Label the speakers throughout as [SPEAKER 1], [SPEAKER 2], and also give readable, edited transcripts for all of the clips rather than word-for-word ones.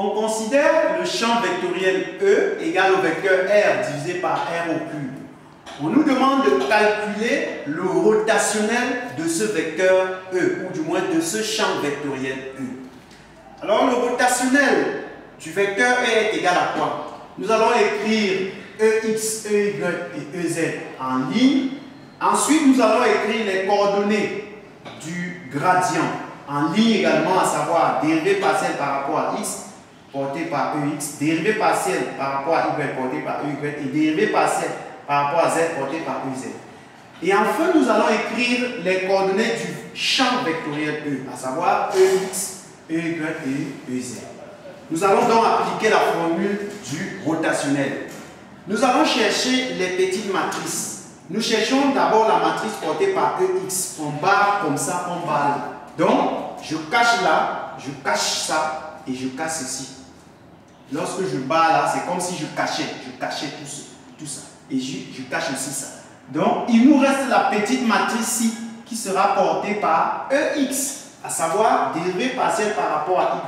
[SPEAKER 1] On considère le champ vectoriel E égal au vecteur R divisé par R au cube. On nous demande de calculer le rotationnel de ce vecteur E, ou du moins de ce champ vectoriel E. Alors le rotationnel du vecteur E est égal à quoi? Nous allons écrire EX, EY et EZ en ligne. Ensuite, nous allons écrire les coordonnées du gradient en ligne également, à savoir dérivée partielle par rapport à X portée par EX, dérivée partielle par rapport à Y portée par EY et dérivée partielle par rapport à Z portée par EZ. Et enfin, nous allons écrire les coordonnées du champ vectoriel E, à savoir EX, EY et EZ. Nous allons donc appliquer la formule du rotationnel. Nous allons chercher les petites matrices. Nous cherchons d'abord la matrice portée par EX. On barre comme ça, on barre là. Donc, je cache là, je cache ça et je cache ceci. Lorsque je barre là, c'est comme si je cachais tout ça. Et je cache aussi ça. Donc, il nous reste la petite matrice ici qui sera portée par EX, à savoir dérivée partielle par rapport à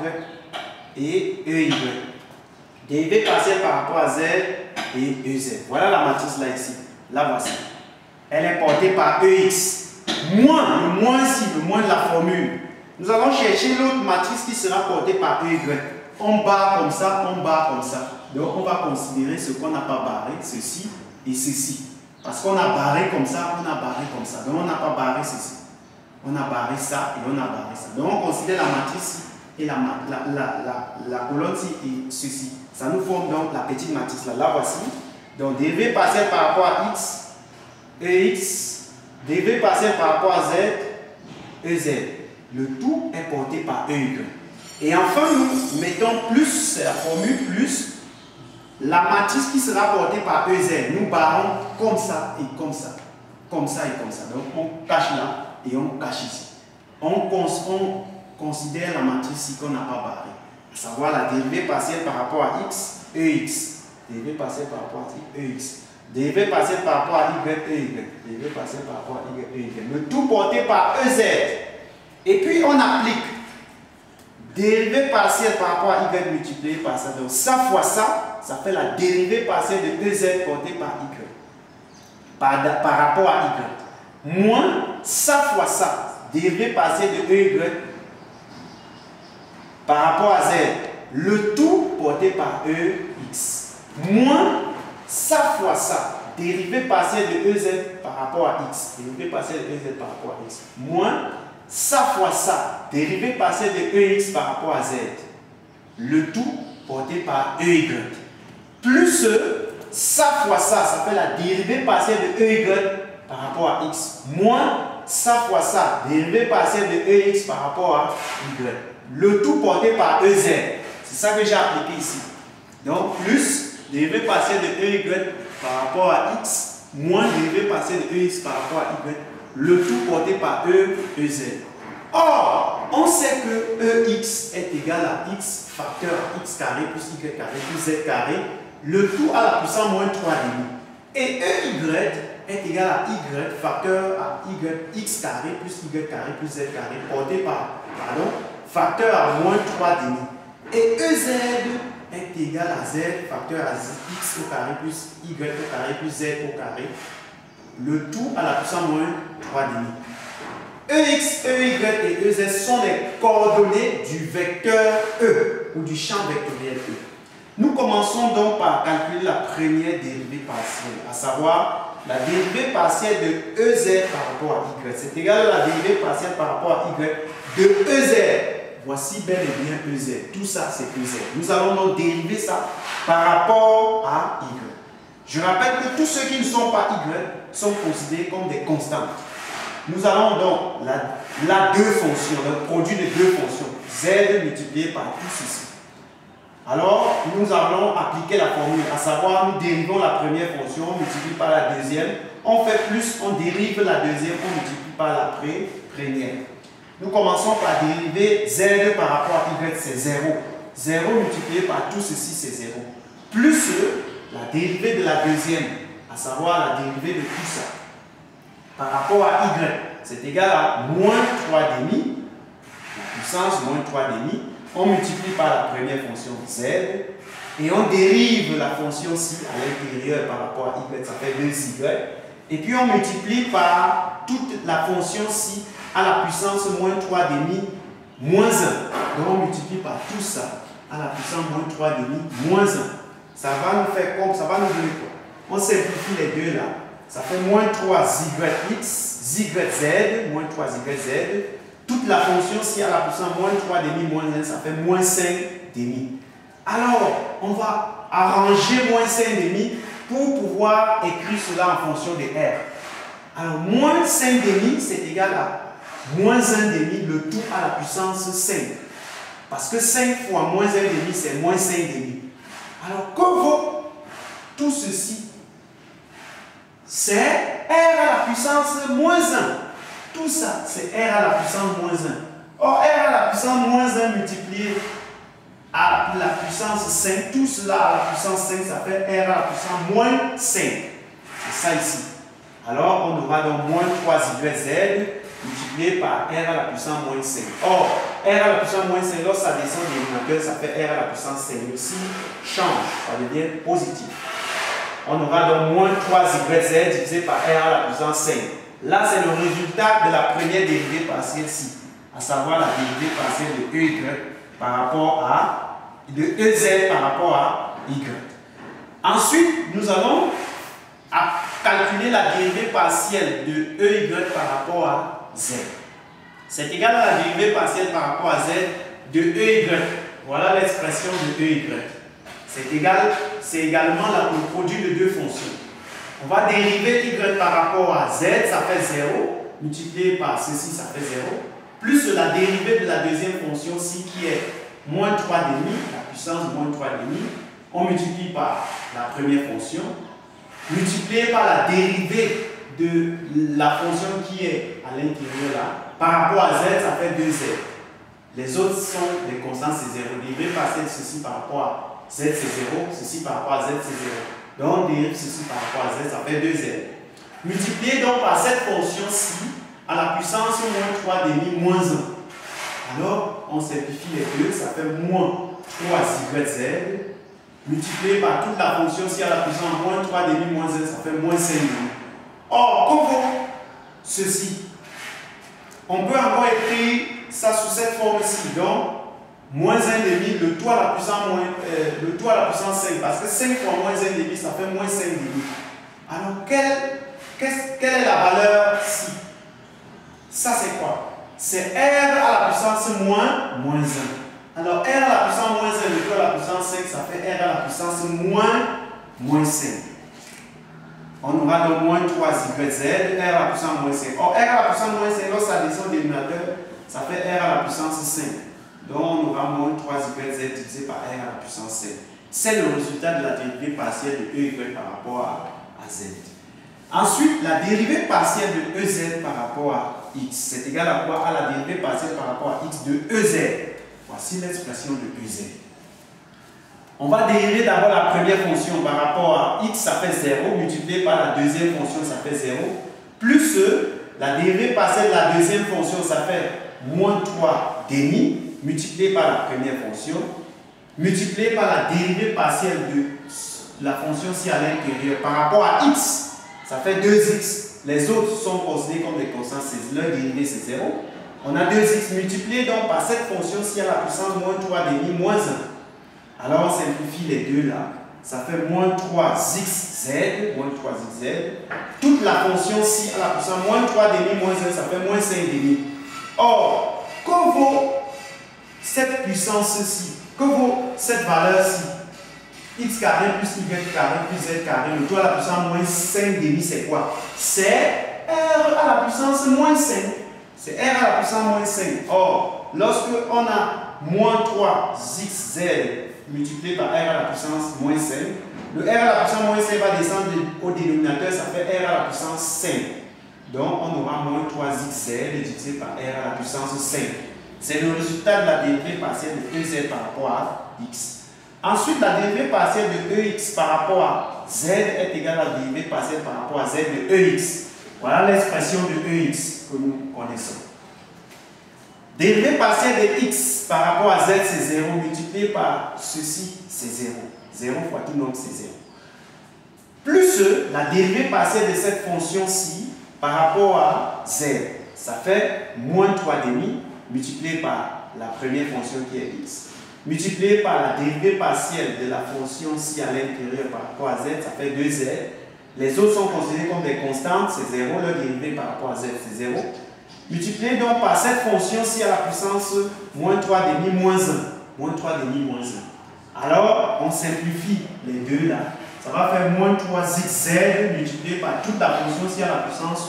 [SPEAKER 1] Y et EY. Dérivée partielle par rapport à Z et EZ. Voilà la matrice là ici. La voici. Elle est portée par EX. Moins, le moins ici, le moins de la formule. Nous allons chercher l'autre matrice qui sera portée par EY. On barre comme ça, on barre comme ça. Donc on va considérer ce qu'on n'a pas barré, ceci et ceci. Parce qu'on a barré comme ça, on a barré comme ça. Donc on n'a pas barré ceci. On a barré ça et on a barré ça. Donc on considère la matrice et la colonne-ci et ceci. Ça nous forme donc la petite matrice là. La voici. Donc dérivée partielle par rapport à X, EX, dérivée partielle par rapport à Z, EZ. Le tout est porté par EY. Et enfin, nous mettons plus, c'est la formule plus, la matrice qui sera portée par EZ. Nous barrons comme ça et comme ça. Comme ça et comme ça. Donc on cache là et on cache ici. On considère la matrice ici qu'on n'a pas barré. À savoir la dérivée partielle par rapport à X, EX. Dérivée partielle par rapport à EX. Dérivée partielle par rapport à Y, EY. Dérivée partielle par rapport à Y, EY. Le tout porté par EZ. Et puis on applique dérivée partielle par rapport à Y multiplié par ça. Donc ça fois ça, ça fait la dérivée partielle de EZ portée par Y. Par rapport à Y. Moins ça fois ça, dérivée partielle de EY par rapport à Z. Le tout porté par EX. Moins ça fois ça, dérivée partielle de EZ par rapport à X. Dérivée partielle de EZ par rapport à X. Moins ça fois ça, dérivée partielle de EX par rapport à Z. Le tout porté par EY. Plus ça fois ça, ça fait la dérivée partielle de EY par rapport à X. Moins ça fois ça, dérivée partielle de EX par rapport à Y. Le tout porté par EZ. C'est ça que j'ai appliqué ici. Donc, plus dérivée partielle de EY par rapport à X, moins dérivée partielle de EX par rapport à Y. Le tout porté par EZ. Or, on sait que EX est égal à X facteur X carré plus Y carré plus Z carré. Le tout à la puissance moins 3,5. Et EY est égal à Y facteur à Y X carré plus Y carré plus Z carré porté par, facteur à moins 3,5. Et EZ est égal à Z facteur à X au carré plus Y au carré plus Z au carré. Le tout à la puissance moins 3,5. EX, EY et EZ sont les coordonnées du vecteur E ou du champ vectoriel E. Nous commençons donc par calculer la première dérivée partielle, à savoir la dérivée partielle de EZ par rapport à Y. C'est égal à la dérivée partielle par rapport à Y de EZ. Voici bel et bien EZ. Tout ça, c'est EZ. Nous allons donc dériver ça par rapport à Y. Je rappelle que tous ceux qui ne sont pas Y sont considérés comme des constantes. Nous allons donc la deux fonctions, le produit de deux fonctions, Z multiplié par tout ceci. Alors, nous allons appliquer la formule, à savoir, nous dérivons la première fonction, on multiplie par la deuxième, on fait plus, on dérive la deuxième, on multiplie par la première. Nous commençons par dériver Z par rapport à Y, c'est 0. 0 multiplié par tout ceci, c'est 0. Plus la dérivée de la deuxième, à savoir la dérivée de tout ça, par rapport à Y, c'est égal à moins 3,5, la puissance moins 3,5, on multiplie par la première fonction z, et on dérive la fonction ci à l'intérieur par rapport à y, ça fait 2y. Et puis on multiplie par toute la fonction ci à la puissance moins 3 demi moins 1. Donc on multiplie par tout ça à la puissance moins 3 demi moins 1. Ça va nous faire comme ça va nous donner quoi? On simplifie les deux là. Ça fait moins 3yx, zyz, moins 3yz. Toute la fonction ci à la puissance moins 3 demi moins 1, ça fait moins 5 demi. Alors, on va arranger moins 5 demi pour pouvoir écrire cela en fonction de R. Alors, moins 5 demi, c'est égal à moins 1 demi, le tout à la puissance 5. Parce que 5 fois moins 1 demi, c'est moins 5 demi. Alors, que vaut tout ceci? C'est R à la puissance moins 1. Tout ça, c'est R à la puissance moins 1. Or, R à la puissance moins 1 multiplié à la puissance 5, tout cela à la puissance 5, ça fait R à la puissance moins 5. C'est ça ici. Alors, on aura donc moins 3yz multiplié par R à la puissance moins 5. Or, R à la puissance moins 5, lorsque ça descend du dénominateur, ça fait R à la puissance 5. Aussi, change, ça devient positif. On aura donc moins 3yz divisé par R à la puissance 5. Là, c'est le résultat de la première dérivée partielle ci, à savoir la dérivée partielle de EY par rapport à, de EZ par rapport à Y. Ensuite, nous allons calculer la dérivée partielle de EY par rapport à Z. C'est égal à la dérivée partielle par rapport à Z de EY. Voilà l'expression de EY. C'est également le produit de deux fonctions. On va dériver y par rapport à z, ça fait 0, multiplié par ceci, ça fait 0, plus la dérivée de la deuxième fonction ci qui est moins 3 demi, la puissance moins 3 demi, on multiplie par la première fonction, multiplié par la dérivée de la fonction qui est à l'intérieur là, par rapport à z, ça fait 2z. Les autres sont des constantes, c'est 0. Dérivé par ceci par rapport à z, c'est 0, ceci par rapport à z, c'est 0. Donc, on dérive ceci par rapport à z, ça fait 2z. Multiplié donc par cette fonction-ci à la puissance moins 3 demi moins 1. Alors, on simplifie les deux, ça fait moins 3yz multiplié par toute la fonction-ci à la puissance moins 3 demi moins 1, ça fait moins 5 demi. Or, comment ceci? On peut encore écrire ça sous cette forme-ci. Donc, moins 1 demi, le tout à la puissance 5, parce que 5 fois moins 1 demi, ça fait moins 5 demi. Alors, quelle est la valeur ci? Ça, c'est quoi? C'est R à la puissance moins 1. Alors, R à la puissance moins 1, le tout à la puissance 5, ça fait R à la puissance moins 5. On aura donc moins 3yz, R à la puissance moins 5. Or, R à la puissance moins 5, lorsque ça descend au dénominateur, ça fait R à la puissance 5. Donc, on aura moins 3yz divisé par R à la puissance 5. C'est le résultat de la dérivée partielle de EY par rapport à Z. Ensuite, la dérivée partielle de EZ par rapport à X, c'est égal à quoi? À la dérivée partielle par rapport à X de EZ. Voici l'expression de EZ. On va dériver d'abord la première fonction par rapport à X, ça fait 0, multiplié par la deuxième fonction, ça fait 0, plus la dérivée partielle de la deuxième fonction, ça fait moins 3 demi, multiplié par la première fonction, multiplié par la dérivée partielle de la fonction ci à l'intérieur par rapport à x, ça fait 2x. Les autres sont considérés comme des constantes, leur dérivée c'est 0. On a 2x multiplié donc par cette fonction ci à la puissance moins 3 demi moins 1. Alors on simplifie les deux là, ça fait moins 3xz, moins 3xz. Toute la fonction ci à la puissance moins 3 demi moins 1, ça fait moins 5 demi. Or, que vaut cette puissance-ci? Que vaut cette valeur-ci? X carré plus Y carré plus Z carré, le tout à la puissance moins 5 demi, c'est quoi? C'est R à la puissance moins 5. C'est R à la puissance moins 5. Or, lorsque on a moins 3xz multiplié par R à la puissance moins 5, le R à la puissance moins 5 va descendre au dénominateur, ça fait R à la puissance 5. Donc, on aura moins 3xz divisé par R à la puissance 5. C'est le résultat de la dérivée partielle de EZ par rapport à X. Ensuite, la dérivée partielle de EX par rapport à Z est égale à la dérivée partielle par rapport à Z de EX. Voilà l'expression de EX que nous connaissons. Dérivée partielle de x par rapport à z, c'est 0, multiplié par ceci, c'est 0. 0 fois tout, donc c'est 0. Plus la dérivée partielle de cette fonction-ci par rapport à z, ça fait moins 3 demi, multiplié par la première fonction qui est x, multiplié par la dérivée partielle de la fonction-ci à l'intérieur par rapport à z, ça fait 2z. Les autres sont considérés comme des constantes, c'est 0, leur dérivée par rapport à z, c'est 0. Multiplié donc par cette fonction-ci à la puissance moins 3 demi moins 1. Moins 3 demi moins 1. Alors, on simplifie les deux là. Ça va faire moins 3xz multiplié par toute la fonction-ci à la puissance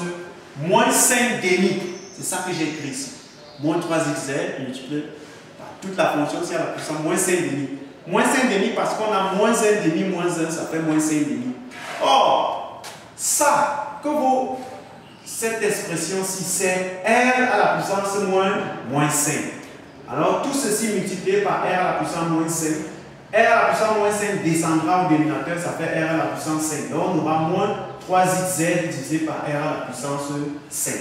[SPEAKER 1] moins 5 demi. C'est ça que j'ai écrit ici. Moins 3xz multiplié par toute la fonction-ci à la puissance moins 5 demi. Moins 5 demi parce qu'on a moins 1 demi moins 1, ça fait moins 5 demi. Or, ça, cette expression-ci, c'est r à la puissance moins 5. Alors, tout ceci multiplié par r à la puissance moins 5. R à la puissance moins 5 descendra au dénominateur, ça fait r à la puissance 5. Donc, on aura moins 3xz divisé par r à la puissance 5.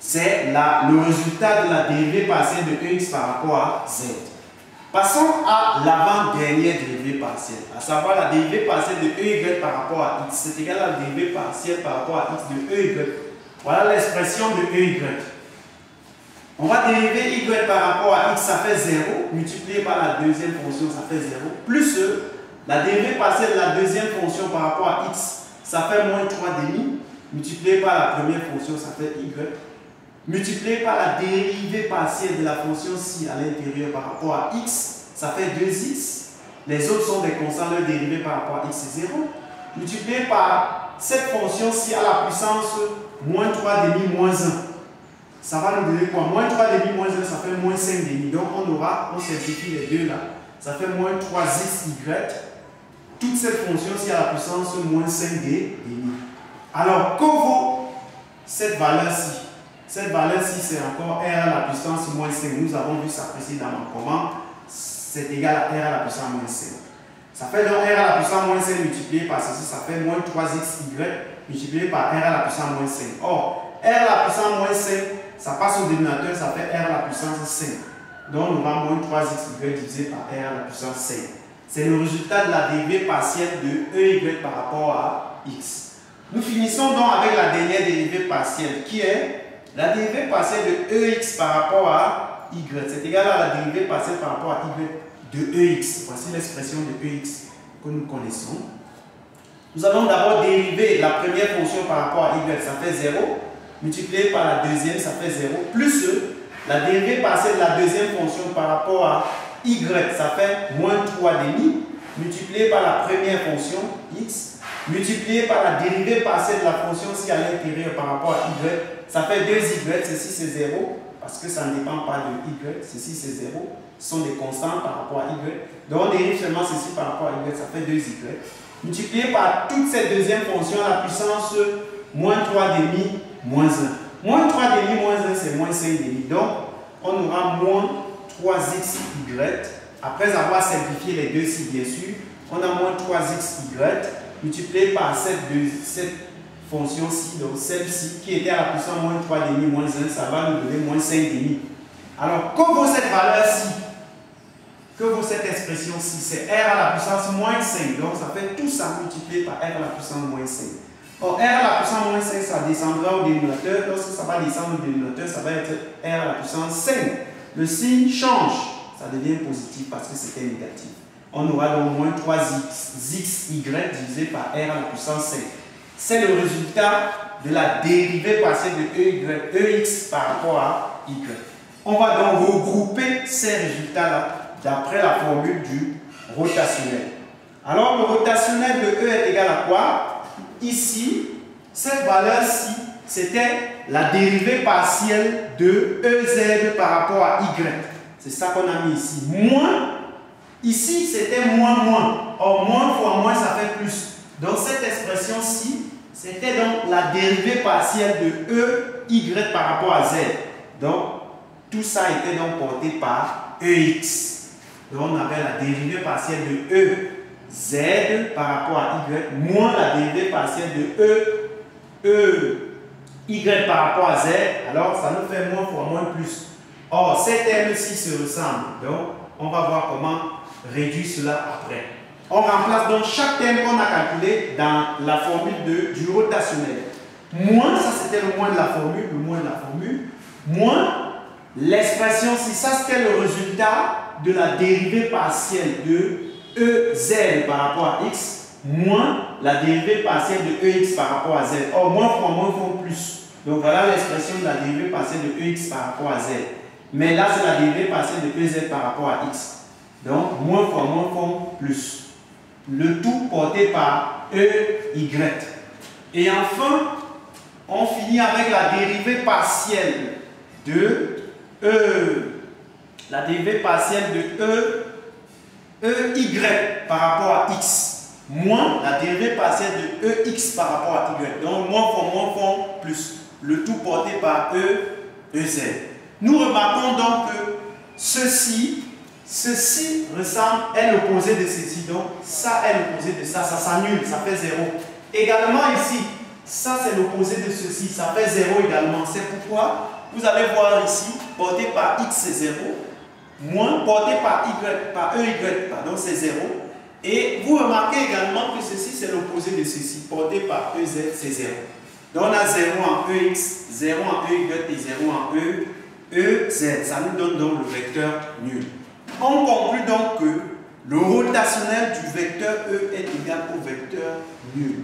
[SPEAKER 1] C'est le résultat de la dérivée partielle de ex par rapport à z. Passons à l'avant-dernière dérivée partielle, à savoir la dérivée partielle de ey par rapport à x. C'est égal à la dérivée partielle par rapport à x de ey. Voilà l'expression de ey. On va dériver y par rapport à x, ça fait 0, multiplié par la deuxième fonction, ça fait 0, plus la dérivée partielle de la deuxième fonction par rapport à x, ça fait moins 3 demi, multiplié par la première fonction, ça fait y, multiplié par la dérivée partielle de la fonction ci à l'intérieur par rapport à x, ça fait 2x. Les autres sont des constants, leur dérivée par rapport à x, c'est 0. Multiplié par cette fonction ci à la puissance moins 3 demi moins 1. Ça va nous donner quoi? Moins 3 demi moins 1, ça fait moins 5 demi. Donc on simplifie les deux là. Ça fait moins 3xy. Toute cette fonction-ci à la puissance moins 5 demi. Alors, que vaut cette valeur-ci? Cette valeur-ci, c'est encore r à la puissance moins 5. Nous avons vu ça précédemment. Comment c'est égal à r à la puissance moins 5. Ça fait donc r à la puissance moins 5 multiplié par ceci, ça fait moins 3xy multiplié par r à la puissance moins 5. Or, r à la puissance moins 5, ça passe au dénominateur, ça fait r à la puissance 5. Donc, on aura moins 3xy divisé par r à la puissance 5. C'est le résultat de la dérivée partielle de ey par rapport à x. Nous finissons donc avec la dernière dérivée partielle qui est la dérivée partielle de ex par rapport à y. C'est égal à la dérivée partielle par rapport à y de ex. Voici l'expression de ex que nous connaissons. Nous allons d'abord dériver la première fonction par rapport à y, ça fait 0. Multiplié par la deuxième, ça fait 0. Plus la dérivée partielle de la deuxième fonction par rapport à y, ça fait moins 3 demi. Multiplié par la première fonction, x. Multiplié par la dérivée partielle de la fonction ci à l'intérieur par rapport à y, ça fait 2y. Ceci c'est 0 parce que ça ne dépend pas de y. Ceci c'est 0. Ce sont des constantes par rapport à y. Donc on dérive seulement ceci par rapport à y, ça fait 2y. Multiplié par toute cette deuxième fonction à la puissance moins 3 demi moins 1. Moins 3 demi moins 1, c'est moins 5 demi. Donc, on aura moins 3xy. Après avoir simplifié les deux ci, bien sûr, on a moins 3xy multiplié par cette fonction-ci, donc celle-ci, qui était à la puissance moins 3 demi moins 1, ça va nous donner moins 5 demi. Alors, que vaut cette valeur-ci? Que vaut cette expression-ci? C'est r à la puissance moins 5. Donc, ça fait tout ça multiplié par r à la puissance moins 5. Or, r à la puissance moins 5, ça descendra au dénominateur. Lorsque ça va descendre au dénominateur, ça va être r à la puissance 5. Le signe change. Ça devient positif parce que c'était négatif. On aura donc moins 3xy divisé par r à la puissance 5. C'est le résultat de la dérivée partielle de ex par rapport à y. On va donc regrouper ces résultats-là d'après la formule du rotationnel. Alors, le rotationnel de E est égal à quoi? Ici, cette valeur-ci, c'était la dérivée partielle de EZ par rapport à Y. C'est ça qu'on a mis ici. Moins, ici, c'était moins. Or, moins fois moins, ça fait plus. Donc, cette expression-ci, c'était donc la dérivée partielle de EY par rapport à Z. Donc, tout ça était donc porté par EX. Donc, on avait la dérivée partielle de EZ par rapport à Y moins la dérivée partielle de y par rapport à z, alors ça nous fait moins fois moins plus. Or, ces termes-ci se ressemblent. Donc, on va voir comment réduire cela après. On remplace donc chaque terme qu'on a calculé dans la formule du rotationnel. Moins, ça c'était le moins de la formule, moins l'expression, si ça c'était le résultat de la dérivée partielle de EZ par rapport à x, moins la dérivée partielle de EX par rapport à Z. Or, moins fois moins font plus. Donc voilà l'expression de la dérivée partielle de EX par rapport à Z. Mais là, c'est la dérivée partielle de EZ par rapport à x. Donc, moins fois moins font plus. Le tout porté par EY. Et enfin, on finit avec la dérivée partielle de la dérivée partielle de EY par rapport à x, moins la dérivée partielle de EX par rapport à y. Donc, moins font plus. Le tout porté par EZ. Nous remarquons donc que ceci ressemble, est l'opposé de ceci. Donc, ça est l'opposé de ça. Ça s'annule, ça fait 0. Également ici, ça c'est l'opposé de ceci. Ça fait 0 également. C'est pourquoi vous allez voir ici, porté par x c'est 0. Moins porté par EY, pardon, c'est 0. Et vous remarquez également que ceci c'est l'opposé de ceci. Porté par EZ, c'est 0. Donc, on a 0 en EX, 0 en EY et 0 en EZ. Ça nous donne donc le vecteur nul. On conclut donc que le rotationnel du vecteur E est égal au vecteur nul.